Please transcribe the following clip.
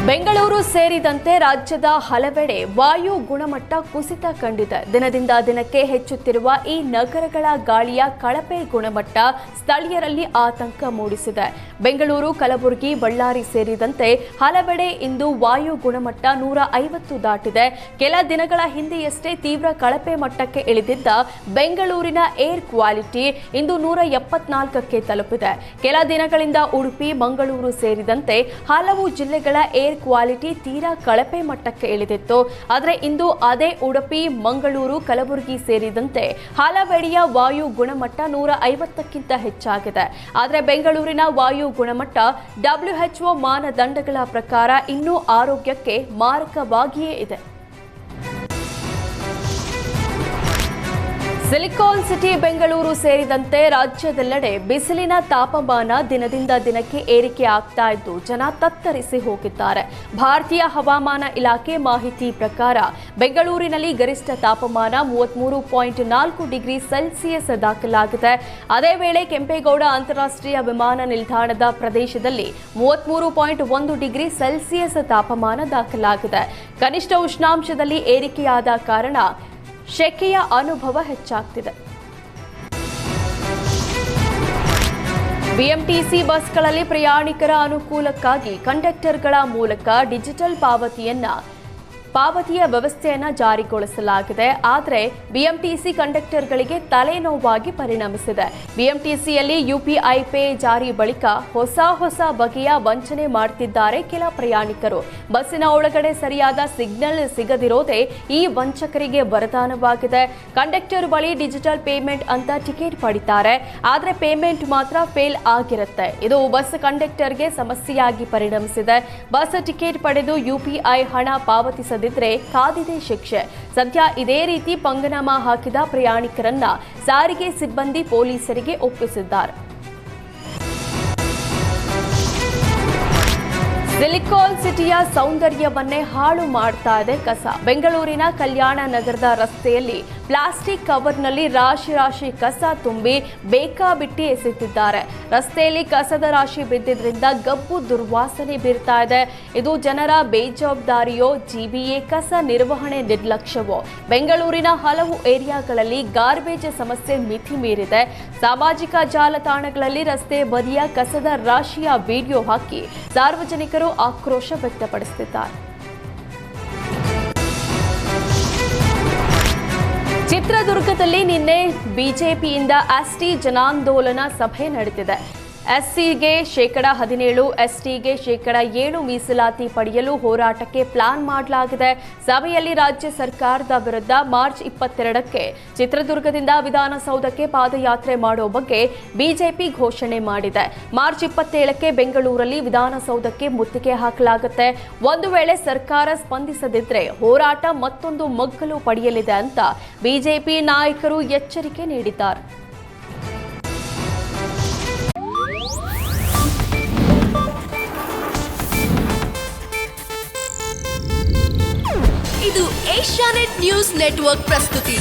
ಬೆಂಗಳೂರು ಸೇರಿದಂತೆ ರಾಜ್ಯದ ಹಲವೆಡೆ ವಾಯು ಗುಣಮಟ್ಟ ಕುಸಿತ ಕಂಡಿದೆ. ದಿನದಿಂದ ದಿನಕ್ಕೆ ಹೆಚ್ಚುತ್ತಿರುವ ಈ ನಗರಗಳ ಗಾಳಿಯ ಕಳಪೆ ಗುಣಮಟ್ಟ ಸ್ಥಳೀಯರಲ್ಲಿ ಆತಂಕ ಮೂಡಿಸಿದೆ. ಬೆಂಗಳೂರು, ಕಲಬುರಗಿ, ಬಳ್ಳಾರಿ ಸೇರಿದಂತೆ ಹಲವೆಡೆ ಇಂದು ವಾಯು ಗುಣಮಟ್ಟ 150 ದಾಟಿದೆ. ಕೆಲ ದಿನಗಳ ಹಿಂದೆಯಷ್ಟೇ ತೀವ್ರ ಕಳಪೆ ಮಟ್ಟಕ್ಕೆ ಇಳಿದಿದ್ದ ಬೆಂಗಳೂರಿನ ಏರ್ ಕ್ವಾಲಿಟಿ ಇಂದು 174ಕ್ಕೆ ತಲುಪಿದೆ. ಕೆಲ ದಿನಗಳಿಂದ ಉಡುಪಿ, ಮಂಗಳೂರು ಸೇರಿದಂತೆ ಹಲವು ಜಿಲ್ಲೆಗಳ ಏರ್ ಕ್ವಾಲಿಟಿ ತೀರಾ ಕಳಪೆ ಮಟ್ಟಕ್ಕೆ ಇಳಿದಿತ್ತು. ಆದರೆ ಇಂದು ಅದೇ ಉಡುಪಿ, ಮಂಗಳೂರು, ಕಲಬುರಗಿ ಸೇರಿದಂತೆ ಹಲವೆಡೆಯ ವಾಯು ಗುಣಮಟ್ಟ 150ಕ್ಕಿಂತ ಹೆಚ್ಚಾಗಿದೆ. ಆದರೆ ಬೆಂಗಳೂರಿನ ವಾಯು ಗುಣಮಟ್ಟ WHO ಮಾನದಂಡಗಳ ಪ್ರಕಾರ ಇನ್ನೂ ಆರೋಗ್ಯಕ್ಕೆ ಮಾರಕವಾಗಿಯೇ ಇದೆ. ಸಿಲಿಕಾನ್ ಸಿಟಿ ಬೆಂಗಳೂರು ಸೇರಿದಂತೆ ರಾಜ್ಯದೆಲ್ಲೆಡೆ ಬಿಸಿಲಿನ ತಾಪಮಾನ ದಿನದಿಂದ ದಿನಕ್ಕೆ ಏರಿಕೆ ಆಗ್ತಾ ಇದ್ದು ಜನ ತತ್ತರಿಸಿ ಹೋಗಿದ್ದಾರೆ. ಭಾರತೀಯ ಹವಾಮಾನ ಇಲಾಖೆ ಮಾಹಿತಿ ಪ್ರಕಾರ ಬೆಂಗಳೂರಿನಲ್ಲಿ ಗರಿಷ್ಠ ತಾಪಮಾನ 33.4 ಡಿಗ್ರಿ ಸೆಲ್ಸಿಯಸ್ ದಾಖಲಾಗಿದೆ. ಅದೇ ವೇಳೆ ಕೆಂಪೇಗೌಡ ಅಂತಾರಾಷ್ಟ್ರೀಯ ವಿಮಾನ ನಿಲ್ದಾಣದ ಪ್ರದೇಶದಲ್ಲಿ 33.1 ಡಿಗ್ರಿ ಸೆಲ್ಸಿಯಸ್ ತಾಪಮಾನ ದಾಖಲಾಗಿದೆ. ಕನಿಷ್ಠ ಉಷ್ಣಾಂಶದಲ್ಲಿ ಏರಿಕೆಯಾದ ಕಾರಣ ಶೆಕೆಯ ಅನುಭವ ಹೆಚ್ಚಾಗ್ತಿದೆ. ಬಿಎಂಟಿಸಿ ಬಸ್ಗಳಲ್ಲಿ ಪ್ರಯಾಣಿಕರ ಅನುಕೂಲಕ್ಕಾಗಿ ಕಂಡಕ್ಟರ್ಗಳ ಮೂಲಕ ಡಿಜಿಟಲ್ ಪಾವತಿಯ ವ್ಯವಸ್ಥೆಯನ್ನು ಜಾರಿಗೊಳಿಸಲಾಗಿದೆ. ಆದರೆ ಬಿಎಂಟಿಸಿ ಕಂಡಕ್ಟರ್ಗಳಿಗೆ ತಲೆನೋವಾಗಿ ಪರಿಣಮಿಸಿದೆ. ಬಿಎಂಟಿಸಿಯಲ್ಲಿ ಯುಪಿಐ ಪೇ ಜಾರಿ ಬಳಿಕ ಹೊಸ ಬಗೆಯ ವಂಚನೆ ಮಾಡುತ್ತಿದ್ದಾರೆ ಕೆಲ ಪ್ರಯಾಣಿಕರು. ಬಸ್ಸಿನ ಒಳಗಡೆ ಸರಿಯಾದ ಸಿಗ್ನಲ್ ಸಿಗದಿರೋದೇ ಈ ವಂಚಕರಿಗೆ ವರದಾನವಾಗಿದೆ. ಕಂಡಕ್ಟರ್ ಬಳಿ ಡಿಜಿಟಲ್ ಪೇಮೆಂಟ್ ಅಂತ ಟಿಕೆಟ್ ಪಡಿತಾರೆ, ಆದರೆ ಪೇಮೆಂಟ್ ಮಾತ್ರ ಫೇಲ್ ಆಗಿರುತ್ತೆ. ಇದು ಬಸ್ ಕಂಡಕ್ಟರ್ಗೆ ಸಮಸ್ಯೆಯಾಗಿ ಪರಿಣಮಿಸಿದೆ. ಬಸ್ ಟಿಕೆಟ್ ಪಡೆದು ಯುಪಿಐ ಹಣ ಪಾವತಿಸದೆ ಕಾದಿದೆ ಶಿಕ್ಷೆ. ಸದ್ಯ ಇದೇ ರೀತಿ ಪಂಗನಾಮ ಹಾಕಿದ ಪ್ರಯಾಣಿಕರನ್ನ ಸಾರಿಗೆ ಸಿಬ್ಬಂದಿ ಪೊಲೀಸರಿಗೆ ಒಪ್ಪಿಸಿದ್ದಾರೆ. ಸಿಲಿಕಾನ್ ಸಿಟಿಯ ಸೌಂದರ್ಯವನ್ನೇ ಹಾಳು ಮಾಡ್ತಾ ಇದೆ ಕಸ. ಬೆಂಗಳೂರಿನ ಕಲ್ಯಾಣ ನಗರದ ರಸ್ತೆಯಲ್ಲಿ ಪ್ಲಾಸ್ಟಿಕ್ ಕವರ್ನಲ್ಲಿ ರಾಶಿ ಕಸ ತುಂಬಿ ಬೇಕಾಬಿಟ್ಟಿ ಎಸೆದಿದ್ದಾರೆ. ರಸ್ತೆಯಲ್ಲಿ ಕಸದ ರಾಶಿ ಬಿದ್ದಿದ್ರಿಂದ ಗಬ್ಬು ದುರ್ವಾಸನೆ ಬೀರ್ತಾ ಇದೆ. ಇದು ಜನರ ಬೇಜವಾಬ್ದಾರಿಯೋ, ಜಿಬಿಎ ಕಸ ನಿರ್ವಹಣೆ ನಿರ್ಲಕ್ಷ್ಯವೋ? ಬೆಂಗಳೂರಿನ ಹಲವು ಏರಿಯಾಗಳಲ್ಲಿ ಗಾರ್ಬೇಜ್ ಸಮಸ್ಯೆ ಮಿತಿ ಮೀರಿದೆ. ಸಾಮಾಜಿಕ ಜಾಲತಾಣಗಳಲ್ಲಿ ರಸ್ತೆ ಬದಿಯ ಕಸದ ರಾಶಿಯ ವಿಡಿಯೋ ಹಾಕಿ ಸಾರ್ವಜನಿಕರು ಆಕ್ರೋಶ ವ್ಯಕ್ತಪಡಿಸುತ್ತಿದ್ದಾರೆ. ಚಿತ್ರದುರ್ಗದಲ್ಲಿ ನಿನ್ನೆ ಬಿಜೆಪಿಯಿಂದ ಎಸ್ಟಿ ಜನಾಂದೋಲನ ಸಭೆ ನಡೆದಿದೆ. ಎಸ್ಸಿಗೆ ಶೇಕಡ 17, ಎಸ್ಟಿಗೆ ಶೇಕಡ 7 ಮೀಸಲಾತಿ ಪಡೆಯಲು ಹೋರಾಟಕ್ಕೆ ಪ್ಲಾನ್ ಮಾಡಲಾಗಿದೆ. ಸಭೆಯಲ್ಲಿ ರಾಜ್ಯ ಸರ್ಕಾರದ ವಿರುದ್ಧ ಮಾರ್ಚ್ 22ಕ್ಕೆ ಚಿತ್ರದುರ್ಗದಿಂದ ವಿಧಾನಸೌಧಕ್ಕೆ ಪಾದಯಾತ್ರೆ ಮಾಡೋ ಬಗ್ಗೆ ಬಿಜೆಪಿ ಘೋಷಣೆ ಮಾಡಿದೆ. ಮಾರ್ಚ್ 27ಕ್ಕೆ ಬೆಂಗಳೂರಲ್ಲಿ ವಿಧಾನಸೌಧಕ್ಕೆ ಮುತ್ತಿಗೆ ಹಾಕಲಾಗುತ್ತೆ. ಒಂದು ವೇಳೆ ಸರ್ಕಾರ ಸ್ಪಂದಿಸದಿದ್ರೆ ಹೋರಾಟ ಮತ್ತೊಂದು ಮಗ್ಗಲು ಪಡೆಯಲಿದೆ ಅಂತ ಬಿಜೆಪಿ ನಾಯಕರು ಎಚ್ಚರಿಕೆ ನೀಡಿದ್ದಾರೆ. ಇದು ಏಷ್ಯಾನೆಟ್ ನ್ಯೂಸ್ ನೆಟ್ವರ್ಕ್ ಪ್ರಸ್ತುತಿ.